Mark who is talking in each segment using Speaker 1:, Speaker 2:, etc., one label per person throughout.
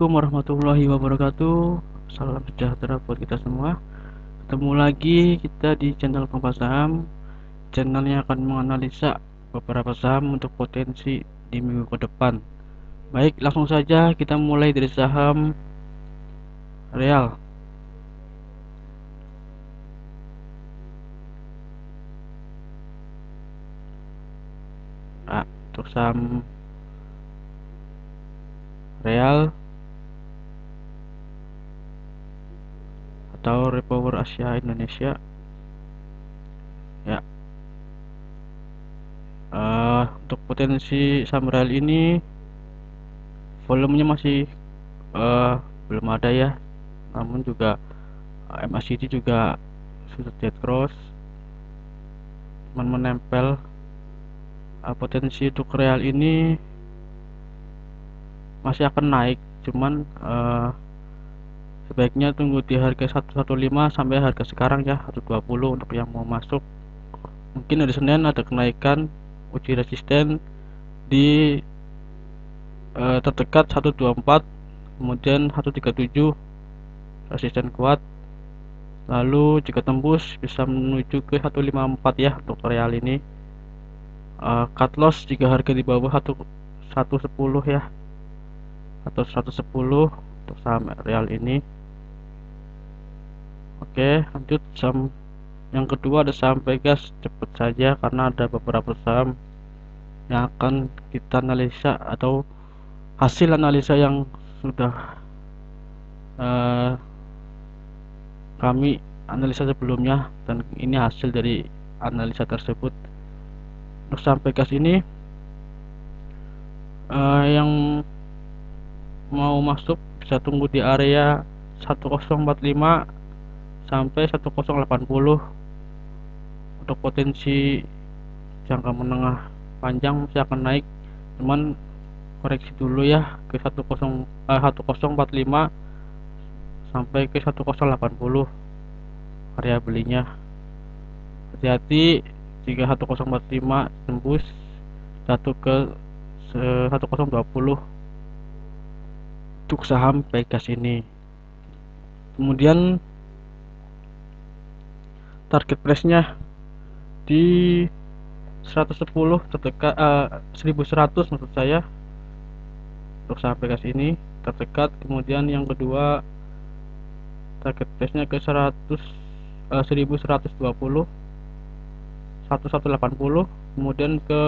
Speaker 1: Assalamualaikum warahmatullahi wabarakatuh. Salam sejahtera buat kita semua. Ketemu lagi kita di channel Kompas Saham, channel yang akan menganalisa beberapa saham untuk potensi di minggu ke depan. Baik, langsung saja kita mulai dari saham Real. Untuk saham Real atau Repower Asia Indonesia, ya. Untuk potensi saham Real ini volumenya masih belum ada ya, namun juga MACD juga sudah dead cross, cuman menempel. Potensi untuk Real ini masih akan naik, cuman sebaiknya tunggu di harga 115 sampai harga sekarang ya, 120 untuk yang mau masuk. Mungkin hari Senin ada kenaikan uji resisten di terdekat 124, kemudian 137 resisten kuat, lalu jika tembus bisa menuju ke 154 ya untuk Real ini. Cut loss jika harga di bawah 110 ya, atau 110 untuk saham Real ini. Oke, lanjut saham yang kedua ada saham Pegas. Cepet saja karena ada beberapa saham yang akan kita analisa atau hasil analisa yang sudah kami analisa sebelumnya, dan ini hasil dari analisa tersebut. Untuk saham Pegas ini yang mau masuk bisa tunggu di area 1045 sampai 1080. Untuk potensi jangka menengah panjang masih akan naik, cuman koreksi dulu ya ke 1045 sampai ke 1080 area belinya. Hati-hati jika 1045 tembus jatuh ke 1020 untuk saham Pegas ini. Kemudian target price-nya di 110 terdekat, 1100 maksud saya, untuk saham Pegas ini terdekat. Kemudian yang kedua target price-nya ke 1120, 1180, kemudian ke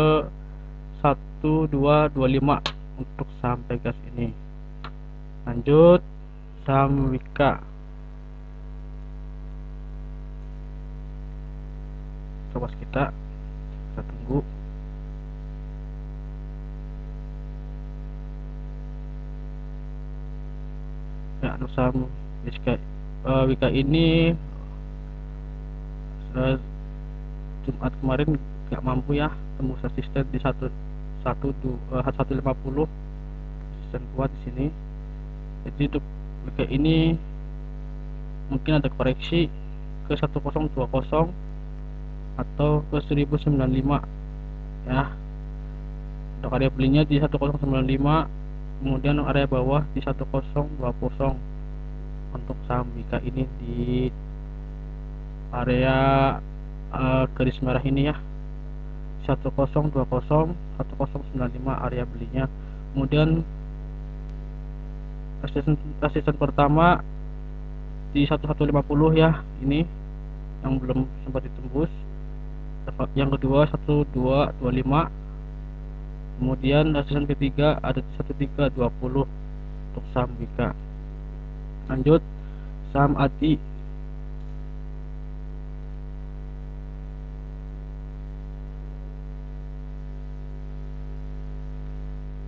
Speaker 1: 1225 untuk saham Pegas ini. Lanjut saham Wika. Coba kita tunggu. Ya, untuk saham Wika ini Jumat kemarin nggak mampu ya tembus resisten di 150 resisten kuat di sini. Jadi untuk Wika ini mungkin ada koreksi ke 1020 atau ke 1095 ya. Untuk area belinya di 1095, kemudian area bawah di 1020 untuk saham Wika ini di area garis merah ini ya, 1020 1095 area belinya. Kemudian resisten pertama di 1150 ya, ini yang belum sempat ditembus. Yang kedua 1225, kemudian resisten ketiga ada di 1320 untuk saham Wika. Lanjut saham ATI.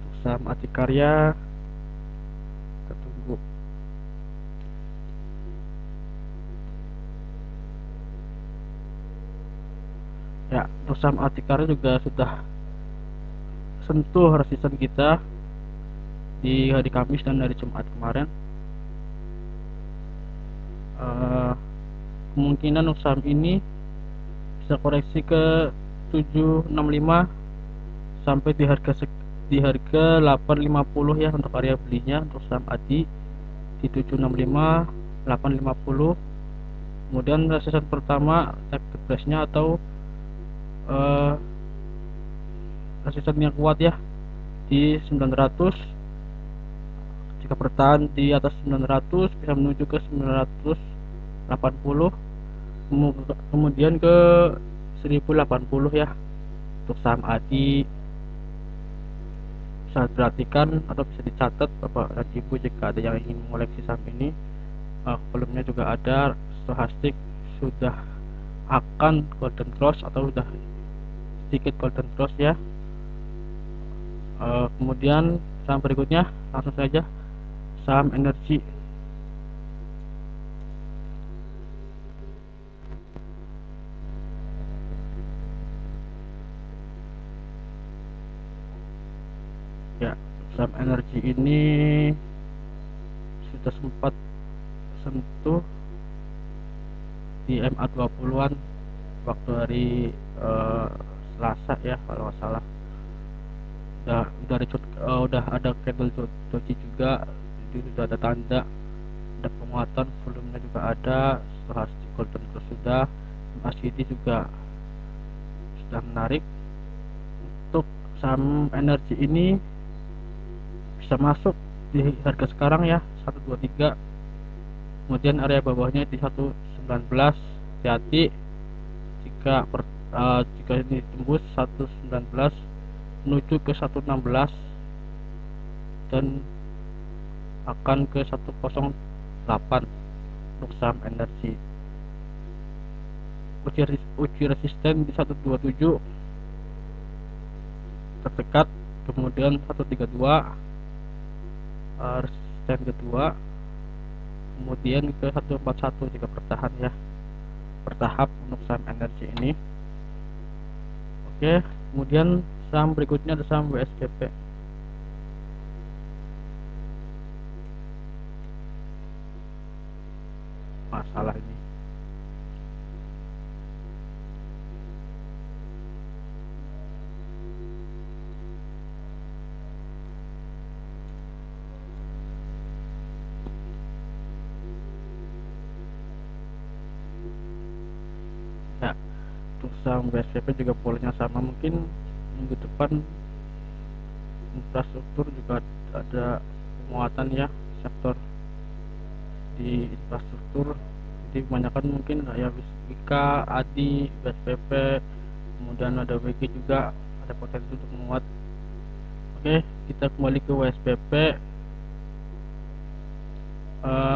Speaker 1: Untuk saham ATI Karya kita tunggu. Ya, untuk saham ATI Karya juga sudah sentuh resisten kita di hari Kamis dan hari Jumat kemarin. Kemungkinan untuk saham ini bisa koreksi ke 765 sampai di harga di harga 850 ya untuk area belinya. Untuk saham ADI di 765 850. Kemudian resistensi pertama target price nya atau resisten yang kuat ya di 900. Jika bertahan di atas 900 bisa menuju ke 980, kemudian ke 1080 ya. Untuk saham ADI bisa diperhatikan atau bisa dicatat Bapak dan Ibu jika ada yang ingin mengoleksi saham ini. Volumenya juga ada, stochastic sudah akan golden cross atau sudah sedikit golden cross ya. Kemudian saham berikutnya langsung saja saham energi. Ya, saham energi ini sudah sempat sentuh di MA 20-an waktu hari Selasa ya kalau nggak salah. Udah ada candle doji juga, jadi sudah ada tanda ada penguatan, volumenya juga ada, stochastic golden cross sudah, MACD juga sudah menarik. Untuk saham energi ini bisa masuk di harga sekarang ya 123, kemudian area bawahnya di 119. Hati-hati jika ini tembus 119 menuju ke 116 dan akan ke 108 untuk saham energi. Uji resisten di 127 terdekat, kemudian 132 resisten kedua, kemudian ke 141 jika bertahan ya, bertahap untuk saham energi ini. Oke, kemudian saham berikutnya ada saham WSBP. Masalah ini ya. Untuk saham WSBP juga polanya sama, mungkin minggu depan infrastruktur juga ada penguatan ya, sektor di infrastruktur. Jadi kebanyakan mungkin kayak Wika, ADI, WSBP, kemudian ada WG juga ada potensi untuk menguat. Oke, kita kembali ke WSBP.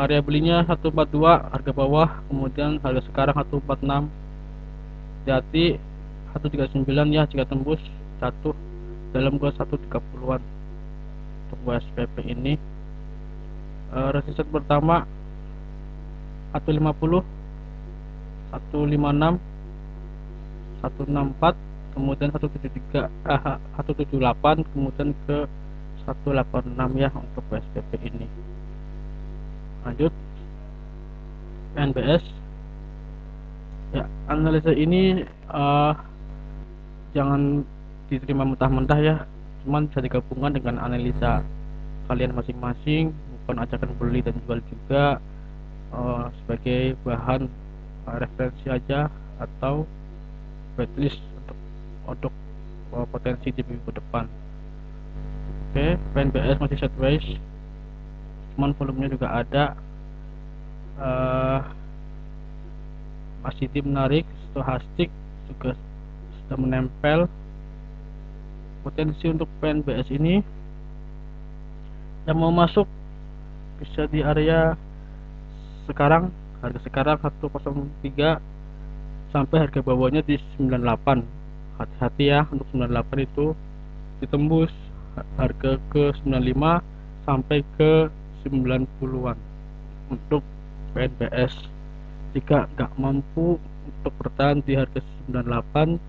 Speaker 1: Area belinya 142 harga bawah, kemudian harga sekarang 146. Hati 139 ya, jika tembus jatuh dalam ke 130-an untuk WSBP ini. Resisten pertama 150, 156, 164, kemudian 173, 178, kemudian ke 186 ya untuk WSBP ini. Lanjut NBS ya. Analisa ini jangan diterima mentah-mentah ya, cuman bisa digabungkan dengan analisa kalian masing-masing, bukan ajakan beli dan jual juga, sebagai bahan referensi aja atau waitlist untuk potensi di minggu depan. Oke, PNBS masih sideways, cuman volumenya juga ada, masih menarik, stochastic juga sudah menempel. Potensi untuk PNBS ini yang mau masuk bisa di area sekarang, harga sekarang 103 sampai harga bawahnya di 98. Hati-hati ya, untuk 98 itu ditembus harga ke 95 sampai ke 90-an untuk PNBS. Jika nggak mampu untuk bertahan di harga 98,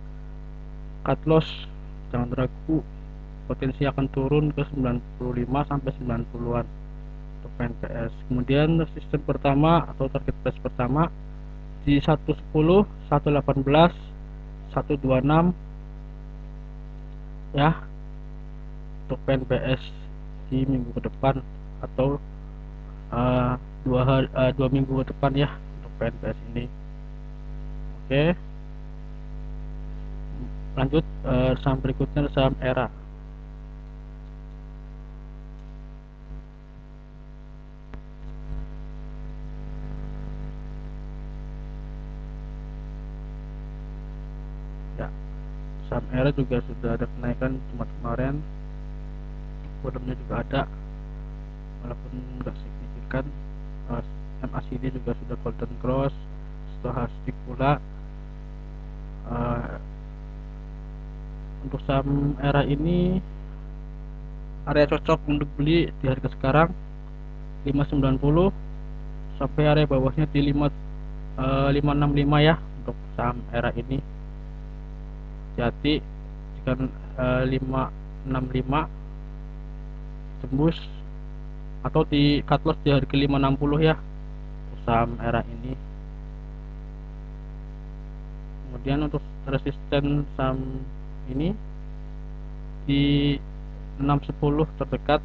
Speaker 1: cut loss, jangan ragu, potensi akan turun ke 95 sampai 90-an untuk PNBS. Kemudian resisten pertama atau target price pertama di 110, 118, 126 ya. untuk PNBS di minggu ke depan atau 2 minggu ke depan ya untuk PNBS ini. Oke, lanjut saham berikutnya, saham ERA. Ya, saham ERA juga sudah ada kenaikan Jumat kemarin, volumenya juga ada walaupun nggak signifikan. MACD juga sudah golden cross, stochastic pula. Untuk saham ERA ini area cocok untuk beli di harga sekarang 590 sampai area bawahnya di 565 ya untuk saham ERA ini. Jadi jika 565 tembus atau di cut loss di harga 560 ya untuk saham ERA ini. Kemudian untuk resisten saham ini di 610 terdekat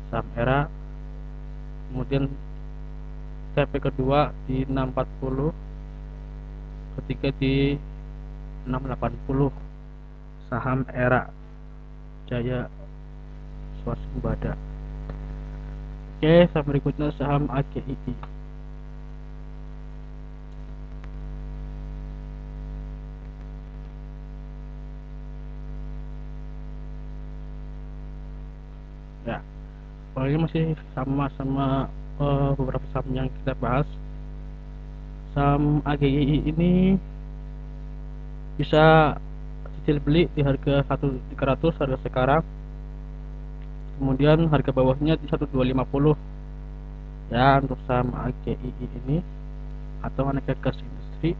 Speaker 1: saham ERA, kemudian TP kedua di 640, ketiga di 680 saham ERA Jaya Swasembada. Oke, saham berikutnya saham AGII. Ya, ini masih sama-sama beberapa saham yang kita bahas. Saham AGII ini bisa cicil beli di harga 1.300 harga sekarang, kemudian harga bawahnya di 1.250 ya untuk saham AGII ini, atau aneka gas industri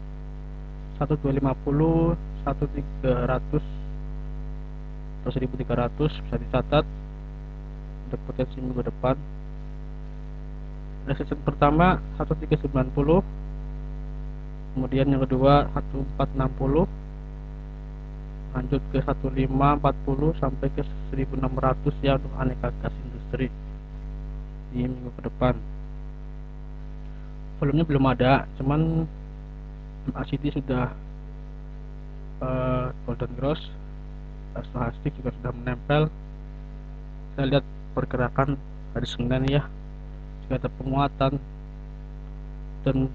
Speaker 1: 1.250, 1.300 atau 1.300 bisa dicatat untuk potensi minggu depan. Resisten pertama 1.390, kemudian yang kedua 1.460, lanjut ke 1.540 sampai ke 1.600 ya untuk aneka gas industri di minggu ke depan. Volumenya belum ada, cuman MACD sudah golden cross, stochastic juga sudah menempel. Saya lihat pergerakan hari Senin ya, juga ada penguatan dan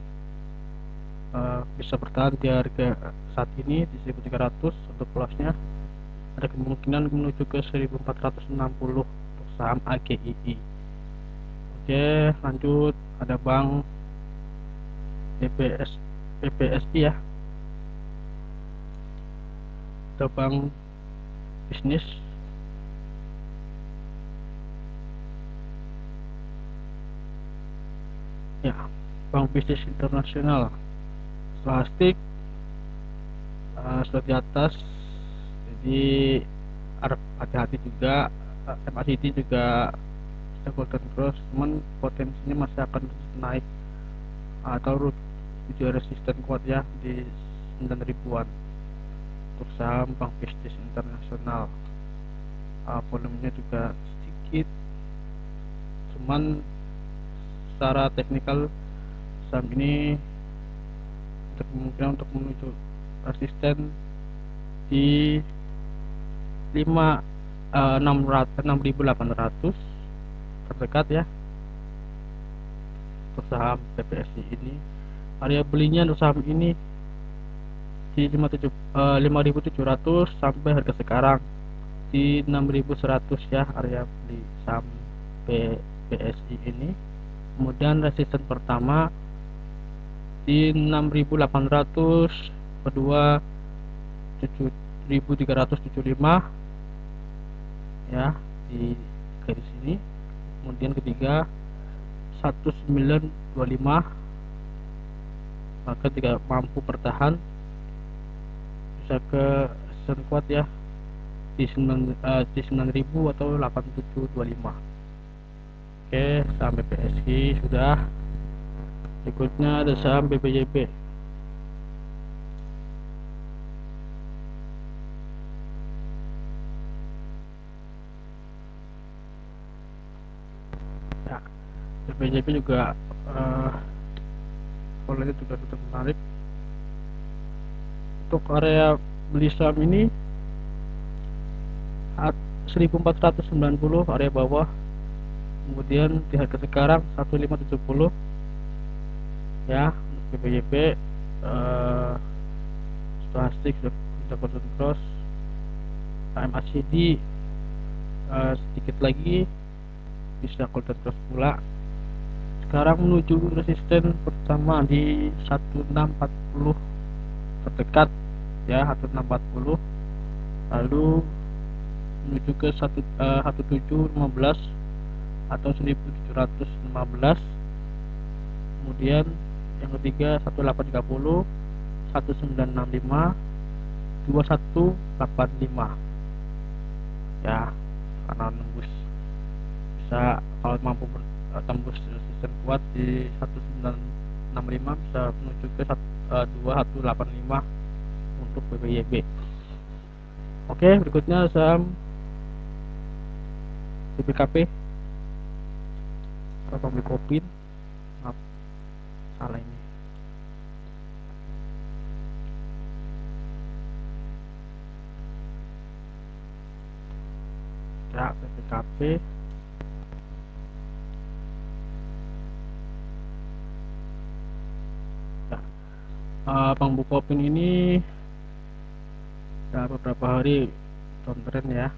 Speaker 1: bisa bertahan di harga saat ini di 1.300 untuk lossnya. Ada kemungkinan menuju ke 1.460 untuk saham AGII. Oke, lanjut ada bank BBSI ya, ada bank bisnis. Ya, bank bisnis internasional plastik sudah di atas, jadi harap hati-hati juga. MACD juga sudah golden cross, cuman potensinya masih akan terus naik atau tujuh resisten kuat ya di 9.000-an untuk saham bank bisnis internasional. Volumenya juga sedikit, cuman secara teknikal saham ini ada kemungkinan untuk menuju resisten di 6.800 terdekat ya untuk saham BBSI ini. Area belinya untuk saham ini di 5.700 sampai harga sekarang di 6.100 ya area beli saham BBSI ini. Kemudian resisten pertama di 6.800, kedua 7.375 ya di garis ini, kemudian ketiga 1925, maka jika mampu bertahan bisa ke resisten kuat ya di 9.000 atau 8725. Oke, saham BBSI sudah. Berikutnya ada saham BBYB. PBJP juga polanya juga tetap menarik. Untuk area beli saham ini 1490 area bawah, kemudian di harga sekarang 1570 ya. Untuk PBJP stochastik sudah golden cross, MACD sedikit lagi bisa golden cross pula. Sekarang menuju resisten pertama di 1640 terdekat ya, 1640, lalu menuju ke 1715 atau 1715. Kemudian yang ketiga 1830, 1965, 2185 ya. Karena nembus, bisa kalau mampu tembus resisten kuat di 1965 bisa menuju ke 2185 untuk BBYB. Oke, berikutnya saham BBKP atau Bukopin. Maaf, salah ini. Ya, BBKP. Bang Bukopin ini ya beberapa hari downtrend ya.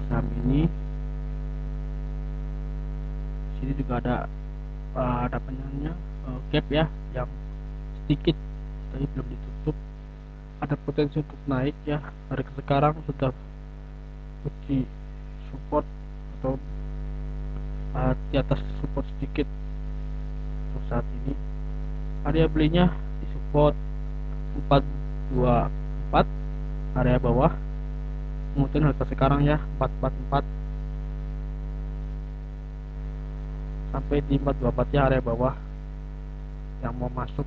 Speaker 1: Saham ini sini juga ada apa namanya gap ya, yang sedikit tapi belum ditutup. Ada potensi untuk naik ya. Harga sekarang sudah uji support atau di atas support sedikit untuk saat ini. Area belinya di support 424 area bawah, kemudian harga sekarang ya 444 sampai di 424 ya area bawah yang mau masuk.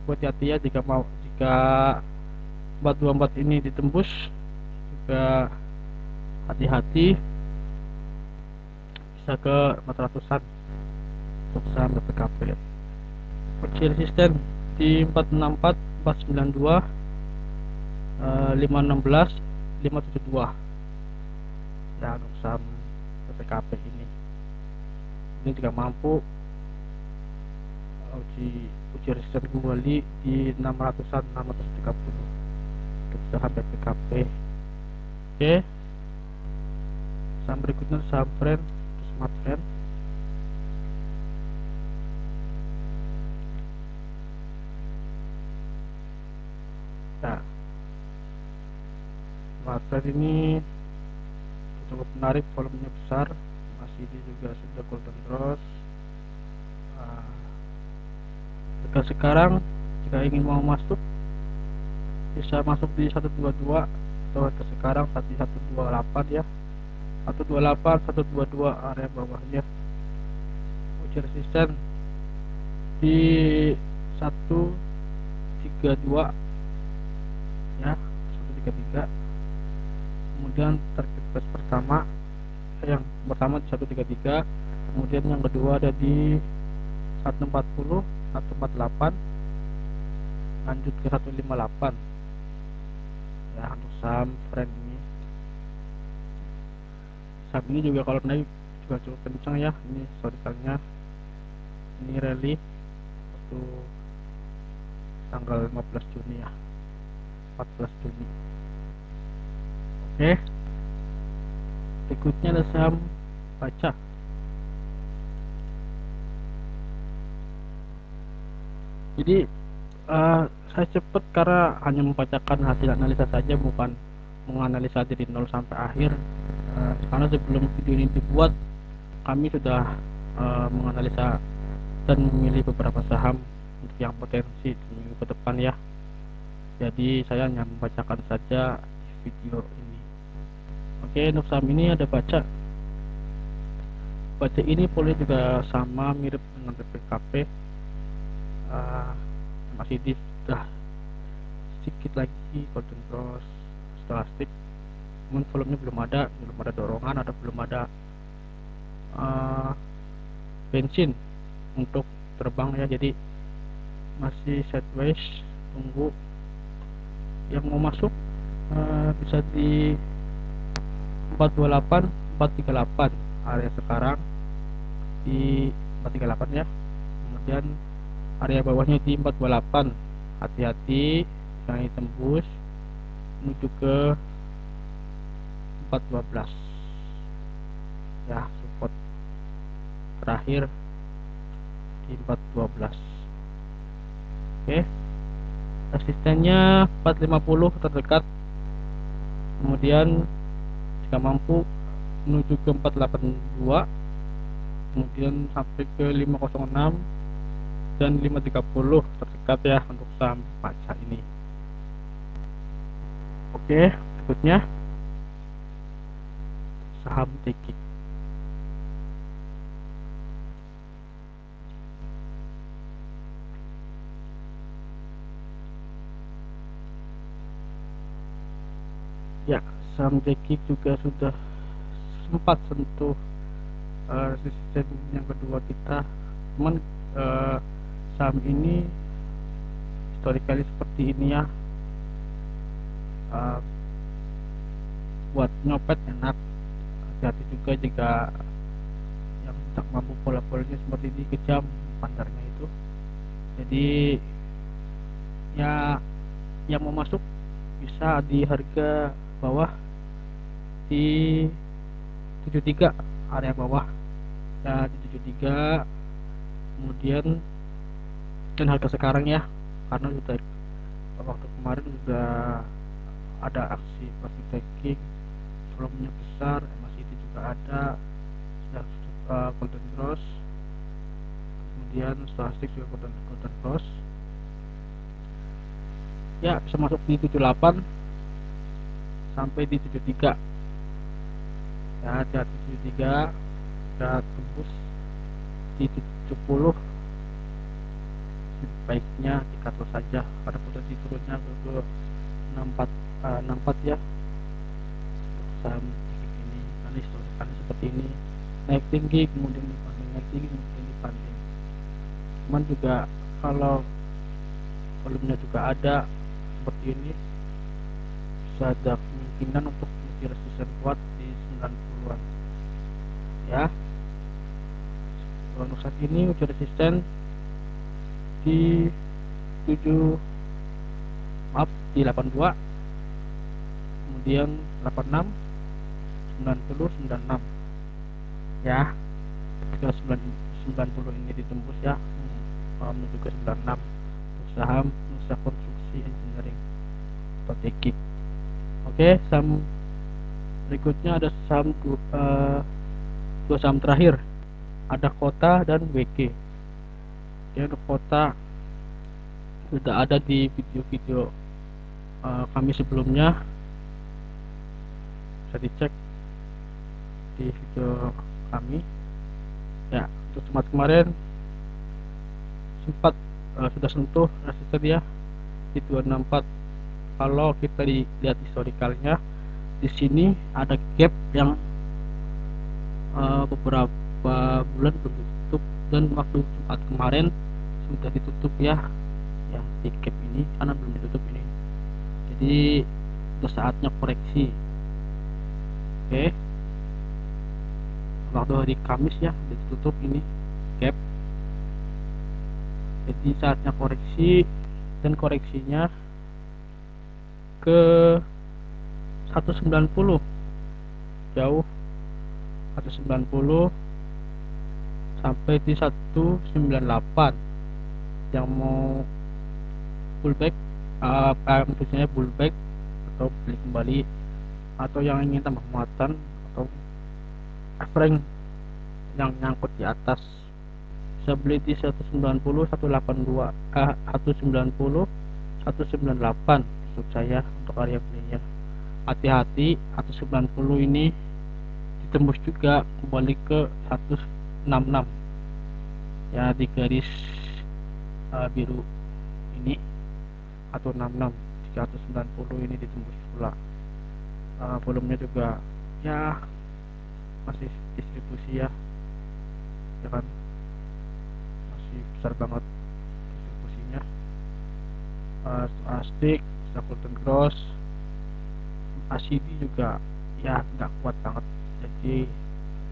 Speaker 1: Buat hati ya, jika 424 ini ditembus juga hati-hati, bisa ke 400-an untuk saham BPKP. Kunci resisten di 464, 492, 516, 572 ya untuk saham BPKP ini. Ini juga mampu uji resisten kembali di 600-an, 630 untuk saham BPKP. Oke, saham berikutnya saham Friend, Smart Friend. Nah, Smart Friend ini cukup menarik, volumenya besar, masih di juga sudah golden cross. Harga sekarang jika ingin mau masuk bisa masuk di 122 atau harga sekarang 128 ya, 128, 122 area bawahnya. Uji resisten di 132 ya, 133. Kemudian target price pertama yang pertama di 133, kemudian yang kedua ada di 140, 148, lanjut ke 158 ya untuk saham Friend ini. Saham ini juga kalau naik juga cukup kencang ya. Ini historicalnya, ini rally waktu tanggal 15 Juni ya, 14 Juni. Oke, berikutnya ada saham Baca. Jadi saya cepat karena hanya membacakan hasil analisa saja, bukan menganalisa dari nol sampai akhir. Karena sebelum video ini dibuat, kami sudah menganalisa dan memilih beberapa saham untuk yang potensi di minggu ke depan ya. Jadi saya hanya membacakan saja di video ini. Oke, untuk saham ini ada Baca. Baca ini polanya juga sama, mirip dengan BPKP. Masih di sudah sedikit lagi golden cross stochastic, namun volumenya belum ada dorongan atau belum ada uh, bensin untuk terbang ya, jadi masih sideways. Tunggu yang mau masuk bisa di 428 438 area sekarang di 438 ya, kemudian area bawahnya di 428. Hati-hati jangan tembus menuju ke 412 ya, support terakhir di 412. Oke, resistennya 450 terdekat, kemudian jika mampu menuju ke 482, kemudian sampai ke 506 dan 530 terdekat ya untuk saham Paca ini. Oke, berikutnya saham Teki. Ya, saham Teki juga sudah sempat sentuh resisten yang kedua kita, cuman saham ini historically seperti ini ya, buat nyopet enak. Hati-hati juga jika yang tak mampu pola-polanya seperti ini, kejam pandarnya itu. Jadi ya, yang mau masuk bisa di harga bawah di 73, area bawah ya di 73. Kemudian dan harga sekarang ya, karena sudah waktu kemarin sudah ada aksi profit taking, volumenya besar, MACD juga ada, sudah golden cross, kemudian stochastic juga golden cross ya, bisa masuk di 78 sampai di 73 ya. Hati-hati 73 sudah tembus di 70, baiknya dikatur saja pada potensi turunnya ke 64 ya saham ini, karena historikalnya seperti ini, naik tinggi kemudian dipanding, naik tinggi kemudian dipanding. Cuman juga kalau volumenya juga ada seperti ini, bisa ada kemungkinan untuk menjadi resisten kuat di 90-an ya. Untuk saat ini uji resisten di 82, kemudian 86, 90, 96 ya. Ke 90 ini ditembus ya, menuju ke 96 untuk saham Nusa Konstruksi Engineering atau Teki. Oke, saham berikutnya ada saham dua saham terakhir, ada Kota dan WG ya. Untuk Kota sudah ada di video-video kami sebelumnya, bisa dicek di video kami ya. Untuk Jumat kemarin sempat sudah sentuh resisten ya di 264. Kalau kita lihat historikalnya, di sini ada gap yang beberapa bulan belum ditutup, dan waktu Jumat kemarin sudah ditutup ya di gap ini, karena belum ditutup ini, jadi sudah saatnya koreksi. Oke, waktu hari Kamis ya ditutup ini gap, jadi saatnya koreksi, dan koreksinya ke 190 jauh, 190 sampai di 198. Yang mau pullback, maksudnya pullback atau beli kembali, atau yang ingin tambah muatan atau frame yang nyangkut di atas, bisa beli di 190, 182, 190, 198 untuk saya untuk area belinya. Hati-hati 190 ini ditembus juga kembali ke 166 ya, di garis biru ini 166. Jika 190 ini ditembus pula, volumenya juga ya masih distribusi ya, besar banget distribusinya. Astik, Golden Cross, ACB juga ya nggak kuat banget, jadi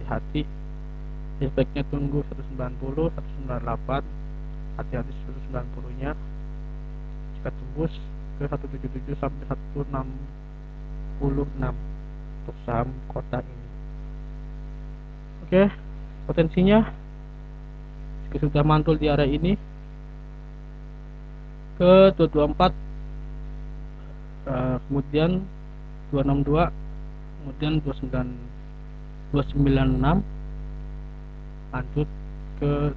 Speaker 1: hati-hati. Sebaiknya tunggu 190, 198, hati-hati 190 nya. Jika tembus ke 177 sampai 166 untuk saham kota ini. Oke, potensinya jika sudah mantul di area ini ke 224, kemudian 262, kemudian 296, lanjut ke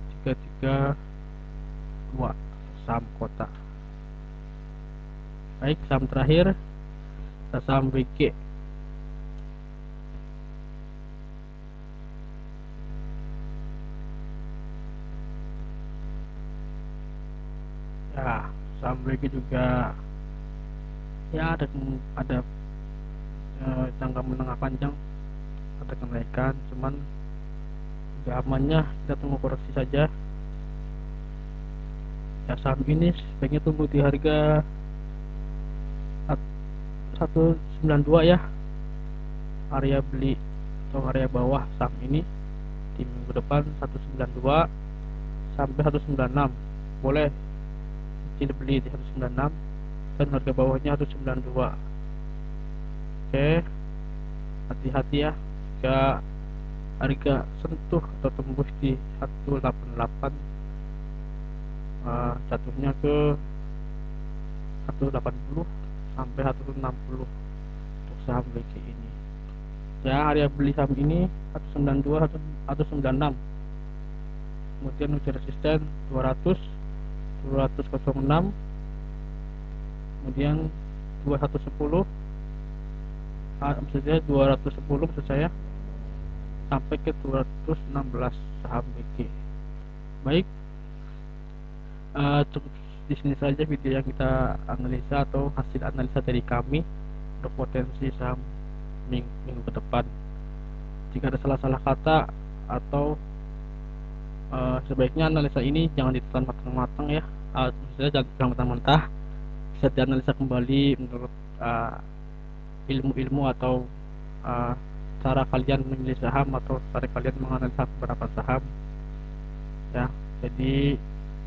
Speaker 1: 332 saham kota. Baik, saham terakhir saham WG. Ya, saham WG juga ya ada jangka menengah panjang ada kenaikan, cuman udah amannya kita tunggu koreksi saja. Ya, saham ini sebaiknya tunggu di harga 192 ya, area beli atau area bawah saham ini di minggu depan 192 sampai 196. Boleh kecil beli di 196 dan harga bawahnya 192. Oke, hati-hati ya jika harga sentuh atau tembus di 188, jatuhnya ke 180 sampai 160 untuk saham WG ini. Ya, area beli saham ini 192 196, kemudian uji resisten 200 206, kemudian 210, maksud saya 210 maksud saya, sampai ke 216 saham WG. Baik, cukup di sini saja video yang kita analisa atau hasil analisa dari kami untuk potensi saham minggu ke depan. Jika ada salah-salah kata atau sebaiknya analisa ini jangan ditelan matang-matang ya, maksudnya jangan mentah-mentah, bisa dianalisa kembali menurut ilmu-ilmu atau cara kalian memilih saham atau cara kalian menganalisa beberapa saham ya. Jadi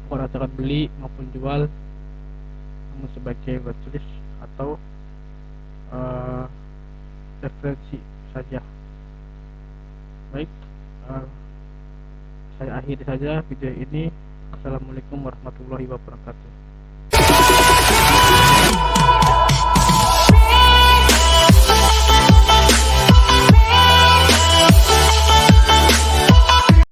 Speaker 1: bukan ajakan beli maupun jual, namun sebagai watchlist atau referensi saja. Baik, saya akhiri saja video ini. Assalamualaikum warahmatullahi wabarakatuh.